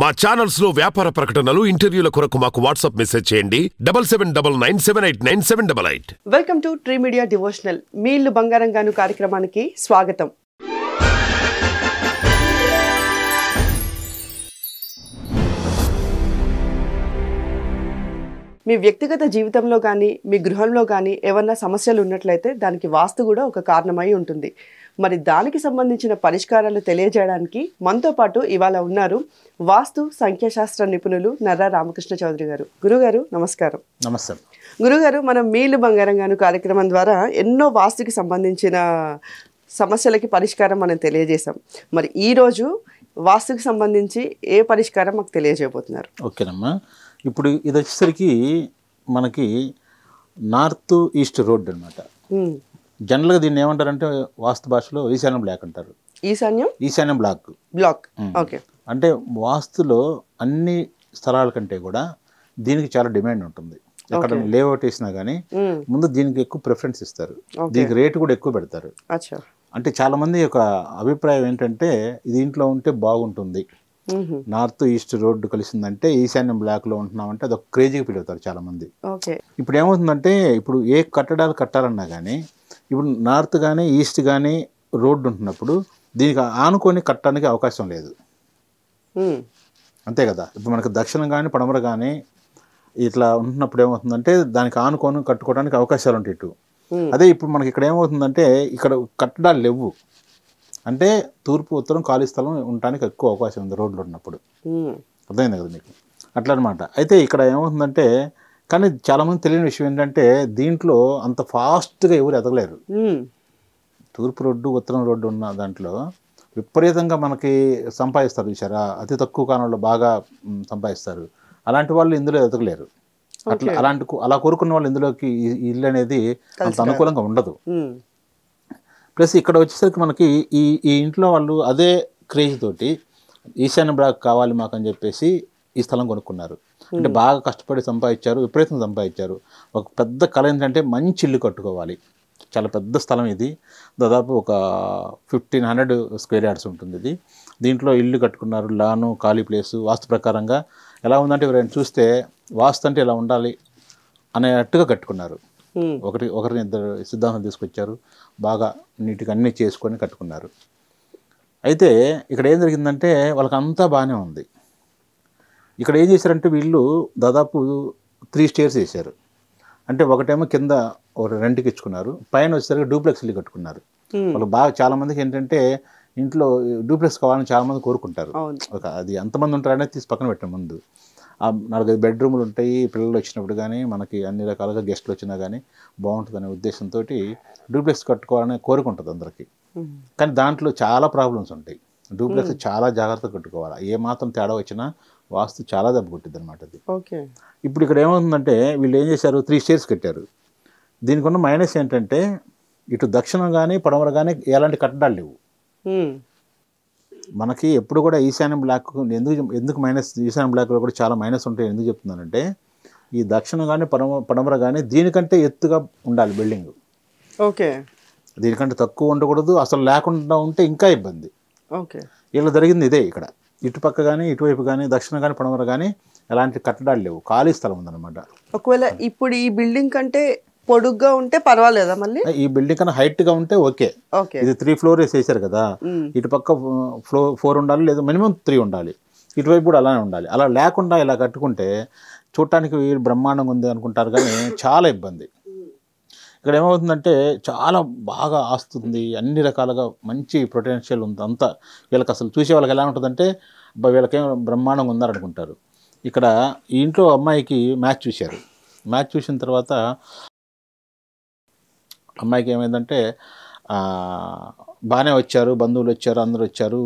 మా ఛానల్స్ లో వ్యాపార ప్రకటనలు, ఇంటర్వ్యూల కొరకు మాకు వాట్సాప్ మెసేజ్ చేయండి 7799978978. Welcome to Tree Media devotional. మీ ఇల్లు బంగారంగాను కార్యక్రమానికి స్వాగతం. మీ వ్యక్తిగత జీవితంలో కానీ మీ గృహంలో కానీ ఏమన్నా సమస్యలు ఉన్నట్లయితే దానికి వాస్తు కూడా ఒక కారణమై ఉంటుంది. మరి దానికి సంబంధించిన పరిష్కారాలు తెలియజేయడానికి మనతో పాటు ఇవాళ ఉన్నారు వాస్తు సంఖ్యాశాస్త్ర నిపుణులు నర్రా రామకృష్ణ చౌదరి గారు. గురుగారు నమస్కారం. నమస్తే గురుగారు, మనం మీ ఇల్లు బంగారంగాను కార్యక్రమం ద్వారా ఎన్నో వాస్తుకి సంబంధించిన సమస్యలకి పరిష్కారం మనం తెలియజేశాం. మరి ఈరోజు వాస్తుకి సంబంధించి ఏ పరిష్కారం మాకు తెలియజేయబోతున్నారు? ఓకేనమ్మా. ఇప్పుడు ఇది వచ్చేసరికి మనకి నార్త్ ఈస్ట్ రోడ్ అనమాట. జనరల్గా దీన్ని ఏమంటారంటే వాస్తు భాషలో ఈశాన్యం బ్లాక్ అంటారు. ఈశాన్యం బ్లాక్. ఓకే. అంటే వాస్తులో అన్ని స్థలాల కంటే కూడా దీనికి చాలా డిమాండ్ ఉంటుంది. ఎక్కడ లేఅవుట్ వేసినా కానీ ముందు దీనికి ఎక్కువ ప్రిఫరెన్స్ ఇస్తారు, దీనికి రేటు కూడా ఎక్కువ పెడతారు. అంటే చాలా మంది యొక్క అభిప్రాయం ఏంటంటే దీంట్లో ఉంటే బాగుంటుంది, నార్త్ ఈస్ట్ రోడ్డు కలిసిందంటే ఈశాన్యం బ్లాక్ లో ఉంటున్నామంటే అదొక క్రేజీగా ఫీల్ అవుతారు చాలా మంది. ఇప్పుడు ఏమవుతుందంటే ఇప్పుడు ఏ కట్టడాలు కట్టాలన్నా కానీ ఇప్పుడు నార్త్ కానీ ఈస్ట్ కానీ రోడ్డు ఉంటున్నప్పుడు దీనికి ఆనుకొని కట్టడానికి అవకాశం లేదు. అంతే కదా. ఇప్పుడు మనకు దక్షిణం కానీ పడమర కానీ ఇట్లా ఉంటున్నప్పుడు ఏమవుతుందంటే దానికి ఆనుకొని కట్టుకోవడానికి అవకాశాలు ఉంటాయి ఇటు. అదే ఇప్పుడు మనకి ఇక్కడ ఏమవుతుందంటే ఇక్కడ కట్టడాలు లేవు అంటే తూర్పు ఉత్తరం ఖాళీ స్థలం ఉండడానికి ఎక్కువ అవకాశం ఉంది రోడ్లు ఉన్నప్పుడు. అర్థమైంది కదా మీకు? అట్లా అనమాట. అయితే ఇక్కడ ఏమవుతుందంటే కానీ చాలామంది తెలియని విషయం ఏంటంటే దీంట్లో అంత ఫాస్ట్గా ఎవరు ఎదగలేరు. తూర్పు రోడ్డు ఉత్తరం రోడ్డు ఉన్న దాంట్లో విపరీతంగా మనకి సంపాదిస్తారు చూసారా, అతి తక్కువ కాలంలో బాగా సంపాదిస్తారు. అలాంటి వాళ్ళు ఇందులో ఎదగలేరు. అలా కోరుకున్న వాళ్ళు ఇందులోకి ఇల్లు అనేది అంత అనుకూలంగా ఉండదు. ప్లస్ ఇక్కడ వచ్చేసరికి మనకి ఈ ఇంట్లో వాళ్ళు అదే క్రేజ్ తోటి ఈశాన్య బ్లాక్ కావాలి మాకు అని చెప్పేసి ఈ స్థలం కొనుక్కున్నారు. అంటే బాగా కష్టపడి సంపాదించారు, విపరీతంగా సంపాదించారు. ఒక పెద్ద కళ ఏంటంటే మంచి ఇల్లు కట్టుకోవాలి. చాలా పెద్ద స్థలం ఇది, దాదాపు ఒక 1500 స్క్వేర్ యార్డ్స్ ఉంటుంది ఇది. దీంట్లో ఇల్లు కట్టుకున్నారు, లాను ఖాళీ ప్లేసు. వాస్తు ప్రకారంగా ఎలా ఉందంటే ఎవరైనా చూస్తే వాస్తు అంటే ఇలా ఉండాలి అనేట్టుగా కట్టుకున్నారు. ఒకరిని ఇద్దరు సిద్ధాంతం తీసుకొచ్చారు, బాగా నీట్గా అన్నీ చేసుకొని కట్టుకున్నారు. అయితే ఇక్కడ ఏం జరిగిందంటే వాళ్ళకి అంతా బాగానే ఉంది. ఇక్కడ ఏం చేశారంటే వీళ్ళు దాదాపు 3 స్టేర్స్ వేశారు. అంటే ఒకటేమో కింద ఒక రెంట్కి ఇచ్చుకున్నారు, పైన వచ్చేసరికి డూప్లెక్స్ ఇల్లు కట్టుకున్నారు. వాళ్ళు బాగా చాలా మందికి ఏంటంటే ఇంట్లో డూప్లెక్స్ కావాలని చాలామంది కోరుకుంటారు. అది ఎంతమంది ఉంటారనేది తీసి పక్కన పెట్టే ముందు 4-5 బెడ్రూమ్లు ఉంటాయి. పిల్లలు వచ్చినప్పుడు కానీ మనకి అన్ని రకాలుగా గెస్ట్లు వచ్చినా కానీ బాగుంటుంది అనే ఉద్దేశంతో డూప్లెక్స్ కట్టుకోవాలనే కోరుకుంటుంది అందరికీ. కానీ దాంట్లో చాలా ప్రాబ్లమ్స్ ఉంటాయి. డూప్లెక్స్ చాలా జాగ్రత్తగా కట్టుకోవాలి. ఏ మాత్రం తేడా వచ్చినా వాస్తు చాలా దెబ్బ కొట్టిద్ది అనమాట అది. ఇప్పుడు ఇక్కడ ఏమవుతుందంటే వీళ్ళు ఏం చేశారు, 3 స్టేర్స్ కట్టారు. దీనికి ఉన్న మైనస్ ఏంటంటే ఇటు దక్షిణం కానీ పడమర కానీ ఎలాంటి కట్టడాలు లేవు. మనకి ఎప్పుడు కూడా ఈశాన్యం బ్లాక్ ఎందుకు మైనస్, ఈశాన్యం బ్లాక్లో కూడా చాలా మైనస్ ఉంటాయి. ఎందుకు చెప్తున్నానంటే ఈ దక్షిణం కానీ పడమర కానీ దీనికంటే ఎత్తుగా ఉండాలి బిల్డింగ్. దీనికంటే తక్కువ ఉండకూడదు, అసలు లేకుండా ఉంటే ఇంకా ఇబ్బంది. ఇలా జరిగింది ఇదే. ఇక్కడ ఇటుపక్క కానీ ఇటువైపు కానీ దక్షిణం కానీ పడమర కానీ ఎలాంటి కట్టడాలు లేవు, ఖాళీ స్థలం ఉందన్నమాట. ఒకవేళ ఇప్పుడు ఈ బిల్డింగ్ కంటే పొడుగ్గా ఉంటే పర్వాలేదా? మళ్ళీ ఈ బిల్డింగ్ కన్నా హైట్ గా ఉంటే ఓకే. ఇది 3 ఫ్లోర్స్ వేసారు కదా, ఇటు పక్క 4 ఉండాలి, లేదా మినిమం 3 ఉండాలి. ఇటువైపు కూడా అలానే ఉండాలి. అలా లేకుండా ఇలా కట్టుకుంటే చూడటానికి బ్రహ్మాండంగా ఉంది అనుకుంటారు కానీ చాలా ఇబ్బంది. ఇక్కడ ఏమవుతుందంటే చాలా బాగా ఆస్తుంది, అన్ని రకాలుగా మంచి పొటెన్షియల్ ఉంది అంతా. వీళ్ళకి అసలు చూసే వాళ్ళకి ఎలా ఉంటుందంటే వీళ్ళకేం బ్రహ్మాండంగా ఉందనుకుంటారు. ఇక్కడ ఈ ఇంట్లో అమ్మాయికి మ్యాచ్ చూశారు. మ్యాచ్ చూసిన తర్వాత అమ్మాయికి ఏమైందంటే బాగానే వచ్చారు, బంధువులు వచ్చారు, అందరూ వచ్చారు.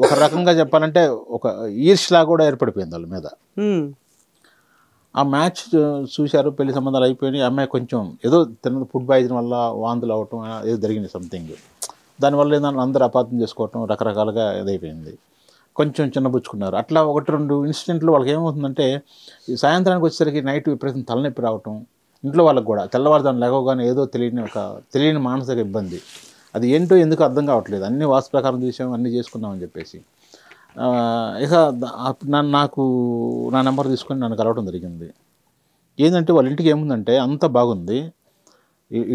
ఒక రకంగా చెప్పాలంటే ఒక ఈర్ష్లా కూడా ఏర్పడిపోయింది వాళ్ళ మీద. ఆ మ్యాచ్ చూశారు, పెళ్లి సంబంధాలు అయిపోయినాయి. అమ్మాయి కొంచెం ఏదో తిన్నది ఫుడ్ పాయిజన్ వల్ల వాంతులు అవటం ఏదో జరిగింది సంథింగ్. దానివల్ల ఏంటంటే అందరూ అపార్థం చేసుకోవటం రకరకాలుగా ఇదైపోయింది. కొంచెం చిన్నబుచ్చుకున్నారు. అట్లా 1-2 ఇన్సిడెంట్లు వాళ్ళకి ఏమవుతుందంటే సాయంత్రానికి వచ్చేసరికి నైట్ విపరీతం తలనొప్పి రావటం, ఇంట్లో వాళ్ళకి కూడా తెల్లవారుదాన్ని లేవగానే ఏదో తెలియని మానసిక ఇబ్బంది. అది ఏంటో ఎందుకు అర్థం కావట్లేదు. అన్ని వాస్తు ప్రకారం చూసాం, అన్నీ చేసుకున్నామని చెప్పేసి ఇక నాకు నా నెంబర్ తీసుకొని నన్ను కలవడం జరిగింది. ఏంటంటే వాళ్ళ ఇంటికి ఏముందంటే అంత బాగుంది,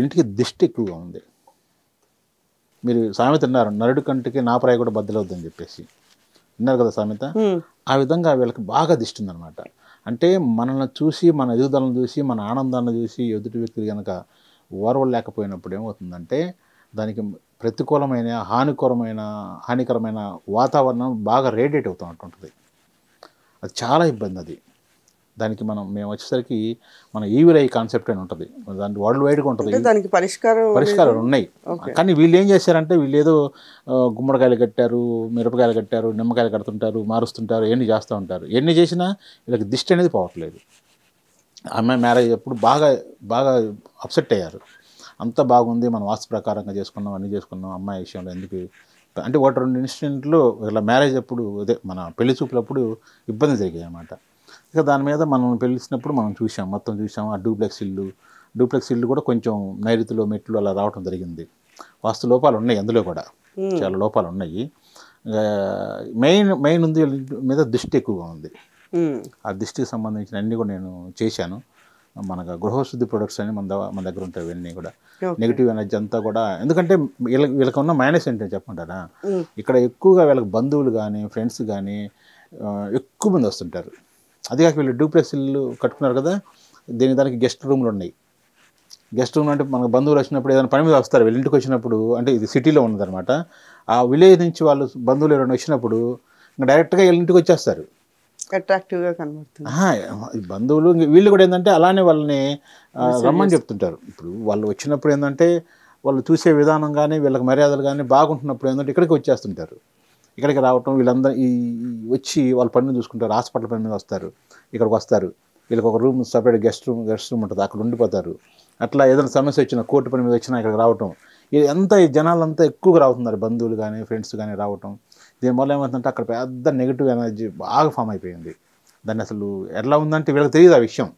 ఇంటికి దిష్టి ఎక్కువగా ఉంది. మీరు సామెత విన్నారు, నరుడి కంటికి నా ప్రాయ కూడా బద్దలవుద్దని చెప్పేసి విన్నారు కదా సామెత. ఆ విధంగా వీళ్ళకి బాగా దిష్టి ఉందన్నమాట. అంటే మనల్ని చూసి, మన ఎదుగుదలను చూసి, మన ఆనందాన్ని చూసి ఎదుటి వ్యక్తులు కనుక ఓర్వలేకపోయినప్పుడు ఏమవుతుందంటే దానికి ప్రతికూలమైన హానికరమైన వాతావరణం బాగా రేడియేట్ అవుతూ ఉంటుంది. అది చాలా ఇబ్బంది. అది దానికి మేము వచ్చేసరికి మన ఈవిల్ ఐ కాన్సెప్ట్ అని ఉంటుంది, దాని వరల్డ్ వైడ్గా ఉంటుంది. దానికి పరిష్కారాలు ఉన్నాయి. కానీ వీళ్ళు ఏం చేశారంటే వీళ్ళు ఏదో గుమ్మడికాయలు కట్టారు, మిరపకాయలు కట్టారు, నిమ్మకాయలు కడుతుంటారు, మారుస్తుంటారు, ఎన్ని చేస్తూ ఉంటారు. ఎన్ని చేసినా వీళ్ళకి దిష్టి అనేది పోవట్లేదు. అమ్మాయి మ్యారేజ్ అప్పుడు బాగా అప్సెట్ అయ్యారు. అంత బాగుంది, మనం వాస్తు ప్రకారంగా చేసుకున్నాం, అన్నీ చేసుకున్నాం, అమ్మాయి విషయంలో ఎందుకు అంటే 1-2 ఇన్సిడెంట్లు ఇలా మ్యారేజ్ అప్పుడు అదే మన పెళ్లి చూపులప్పుడు ఇబ్బంది జరిగాయి అన్నమాట. ఇక దాని మీద మనం పిలిచినప్పుడు మనం మొత్తం చూసాం. ఆ డూప్లెక్స్ ఇల్లు కూడా కొంచెం నైరుతిలో మెట్లు అలా రావడం జరిగింది. వాస్తు లోపాలు ఉన్నాయి, అందులో కూడా చాలా లోపాలు ఉన్నాయి. మెయిన్ ఉంది మీద దృష్టి ఎక్కువగా ఉంది. ఆ దృష్టికి సంబంధించిన అన్నీ కూడా నేను చేశాను. మనకు గృహశుద్ధి ప్రొడక్ట్స్ అని మన దగ్గర ఉంటాయి. ఇవన్నీ కూడా నెగిటివ్ ఎనర్జీ అంతా కూడా, ఎందుకంటే వీళ్ళకి ఉన్న మైనస్ ఏంటో చెప్పమంటారా, ఇక్కడ ఎక్కువగా వీళ్ళకి బంధువులు కానీ ఫ్రెండ్స్ కానీ ఎక్కువ మంది వస్తుంటారు. అది కాక వీళ్ళు డూప్లెక్స్ ఇల్లు కట్టుకున్నారు కదా, దానికి గెస్ట్ రూమ్లు ఉన్నాయి. గెస్ట్ రూమ్ అంటే మనకు బంధువులు వచ్చినప్పుడు ఏదైనా పని మీద వస్తారు, వీళ్ళ ఇంటికి వచ్చినప్పుడు, అంటే ఇది సిటీలో ఉన్నదనమాట. ఆ విలేజ్ నుంచి వాళ్ళు బంధువులు ఎవరైనా వచ్చినప్పుడు ఇంకా డైరెక్ట్గా వీళ్ళ ఇంటికి వచ్చేస్తారు. అట్రాక్టివ్గా కనబడుతుంది. బంధువులు వీళ్ళు కూడా ఏంటంటే అలానే వాళ్ళని రమ్మని చెప్తుంటారు. ఇప్పుడు వాళ్ళు వచ్చినప్పుడు ఏంటంటే వాళ్ళు చూసే విధానం కానీ వీళ్ళకి మర్యాదలు కానీ బాగుంటున్నప్పుడు ఏంటంటే ఇక్కడికి వచ్చేస్తుంటారు. ఇక్కడికి రావటం, వీళ్ళందరూ వచ్చి వాళ్ళ పనులు చూసుకుంటారు. హాస్పిటల్ పని మీద వస్తారు, ఇక్కడికి వస్తారు. వీళ్ళకి ఒక రూమ్ సపరేట్ గెస్ట్ రూమ్ ఉంటుంది, అక్కడ ఉండిపోతారు. అట్లా ఏదైనా సమస్య వచ్చినా, కోర్టు పని మీద వచ్చినా ఇక్కడికి రావటం, ఈ జనాలంతా ఎక్కువగా రావుతున్నారు, బంధువులు కానీ ఫ్రెండ్స్ కానీ రావటం. దీనివల్ల ఏమవుతుందంటే అక్కడ పెద్ద నెగిటివ్ ఎనర్జీ బాగా ఫామ్ అయిపోయింది. దాన్ని అసలు ఎలా ఉందంటే వీళ్ళకి తెలియదు ఆ విషయం.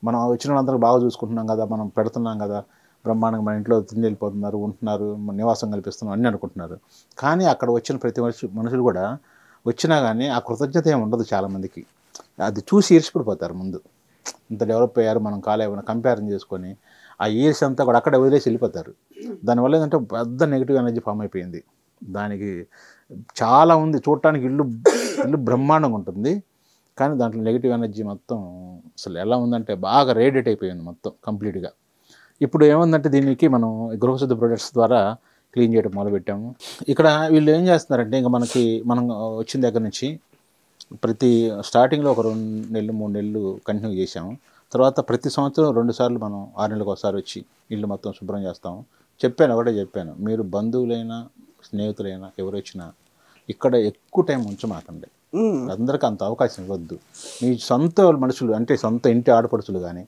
మనం వచ్చిన వాళ్ళందరూ బాగా చూసుకుంటున్నాం కదా, మనం పెడుతున్నాం కదా, బ్రహ్మాండంగా మన ఇంట్లో తిండి వెళ్ళిపోతున్నారు, ఉంటున్నారు, నివాసం కల్పిస్తున్నాం అన్నీ అనుకుంటున్నారు. కానీ అక్కడ వచ్చిన ప్రతి మనుషులు కూడా వచ్చినా కానీ ఆ కృతజ్ఞత ఏమి ఉండదు చాలామందికి. అది చూసి ఈర్ష్పడిపోతారు. ముందు ఇంత డెవలప్ అయ్యారు, మనం కాలేమన్నా కంపేరిజన్ చేసుకొని ఆ ఈర్ష అంతా కూడా అక్కడ వదిలేసి వెళ్ళిపోతారు. దానివల్ల ఏంటంటే పెద్ద నెగిటివ్ ఎనర్జీ ఫామ్ అయిపోయింది. దానికి చాలా ఉంది, చూడటానికి ఇల్లు బ్రహ్మాండంగా ఉంటుంది, కానీ దాంట్లో నెగిటివ్ ఎనర్జీ మొత్తం అసలు ఎలా ఉందంటే బాగా రేడియేట్ అయిపోయింది మొత్తం కంప్లీట్గా. ఇప్పుడు ఏముందంటే దీనికి మనం గృహశుద్ధి ప్రొడక్ట్స్ ద్వారా క్లీన్ చేయడం మొదలుపెట్టాము. ఇక్కడ వీళ్ళు ఏం చేస్తున్నారంటే ఇంకా మనం వచ్చిన దగ్గర నుంచి ప్రతి స్టార్టింగ్లో ఒక 2 నెలలు 3 నెలలు కంటిన్యూ చేసాము. తర్వాత ప్రతి సంవత్సరం 2 సార్లు మనం 6 నెలలకు ఒకసారి వచ్చి ఇల్లు మొత్తం శుభ్రం చేస్తాము. ఒకటే చెప్పాను, మీరు బంధువులైనా స్నేహితులైనా ఎవరు వచ్చినా ఇక్కడ ఎక్కువ టైం ఉంచమాకండి. అందరికీ అంత అవకాశం ఇవ్వద్దు. మీ సొంత మనుషులు అంటే సొంత ఇంటి ఆడపడుచులు కానీ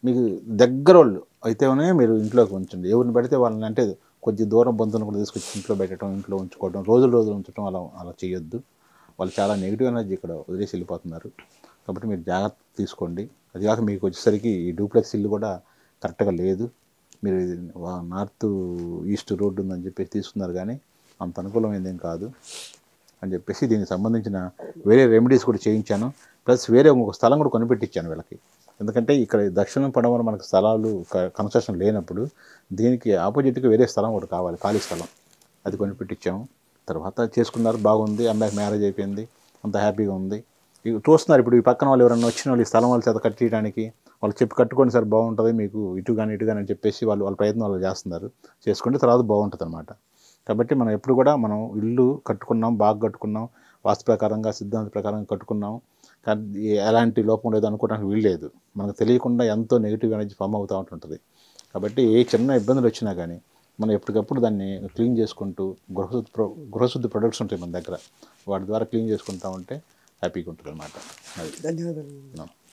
మీకు దగ్గర వాళ్ళు అయితేనే మీరు ఇంట్లోకి ఉంచండి. ఎవరిని పెడితే వాళ్ళని అంటే కొద్ది దూరం బంధువులను కూడా తీసుకొచ్చి ఇంట్లో పెట్టడం, ఇంట్లో ఉంచుకోవడం, రోజులు ఉంచడం అలా చేయొద్దు. వాళ్ళు చాలా నెగిటివ్ ఎనర్జీ ఇక్కడ వదిలేసి వెళ్ళిపోతున్నారు. కాబట్టి మీరు జాగ్రత్త తీసుకోండి. అది కాక మీకు వచ్చేసరికి ఈ డూప్లెక్స్ ఇల్లు కూడా కరెక్ట్గా లేదు. మీరు నార్త్ ఈస్ట్ రోడ్డు ఉందని చెప్పేసి తీసుకున్నారు, కానీ అంత అనుకూలమైనదేం కాదు అని చెప్పేసి దీనికి సంబంధించిన వేరే రెమెడీస్ కూడా చేయించాను. ప్లస్ వేరే ఒక స్థలం కూడా కొనిపెట్టించాను వీళ్ళకి. ఎందుకంటే ఇక్కడ దక్షిణం పడమర మనకు స్థలాలు కన్స్ట్రక్షన్ లేనప్పుడు దీనికి ఆపోజిట్గా వేరే స్థలం ఒకటి కావాలి, ఖాళీ స్థలం, అది కొనిపెట్టించాము. తర్వాత చేసుకున్నారు, బాగుంది, అమ్మాయికి మ్యారేజ్ అయిపోయింది, అంత హ్యాపీగా ఉంది. చూస్తున్నారు ఇప్పుడు ఈ పక్కన వాళ్ళు ఎవరైనా వచ్చిన వాళ్ళు ఈ స్థలం వాళ్ళ చేత కట్టించడానికి వాళ్ళు చెప్పి కట్టుకోండి సార్ బాగుంటుంది మీకు ఇటు కానీ అని చెప్పేసి వాళ్ళ ప్రయత్నం వాళ్ళు చేస్తున్నారు. చేసుకుంటే తర్వాత బాగుంటుంది అనమాట. కాబట్టి మనం ఎప్పుడు కూడా మనం ఇల్లు కట్టుకున్నాం, బాగా కట్టుకున్నాం, వాస్తు ప్రకారంగా సిద్ధాంత ప్రకారంగా కట్టుకున్నాం, కానీ ఎలాంటి లోపం లేదు అనుకోవడానికి వీల్లేదు. మనకు తెలియకుండా ఎంతో నెగిటివ్ ఎనర్జీ ఫామ్ అవుతూ ఉంటుంది. కాబట్టి ఏ చిన్న ఇబ్బందులు వచ్చినా కానీ మనం ఎప్పటికప్పుడు దాన్ని క్లీన్ చేసుకుంటూ గృహశుద్ధి ప్రొడక్ట్స్ ఉంటాయి మన దగ్గర, వాటి ద్వారా క్లీన్ చేసుకుంటూ ఉంటే హ్యాపీగా ఉంటుంది అనమాట. ధన్యవాదాలు.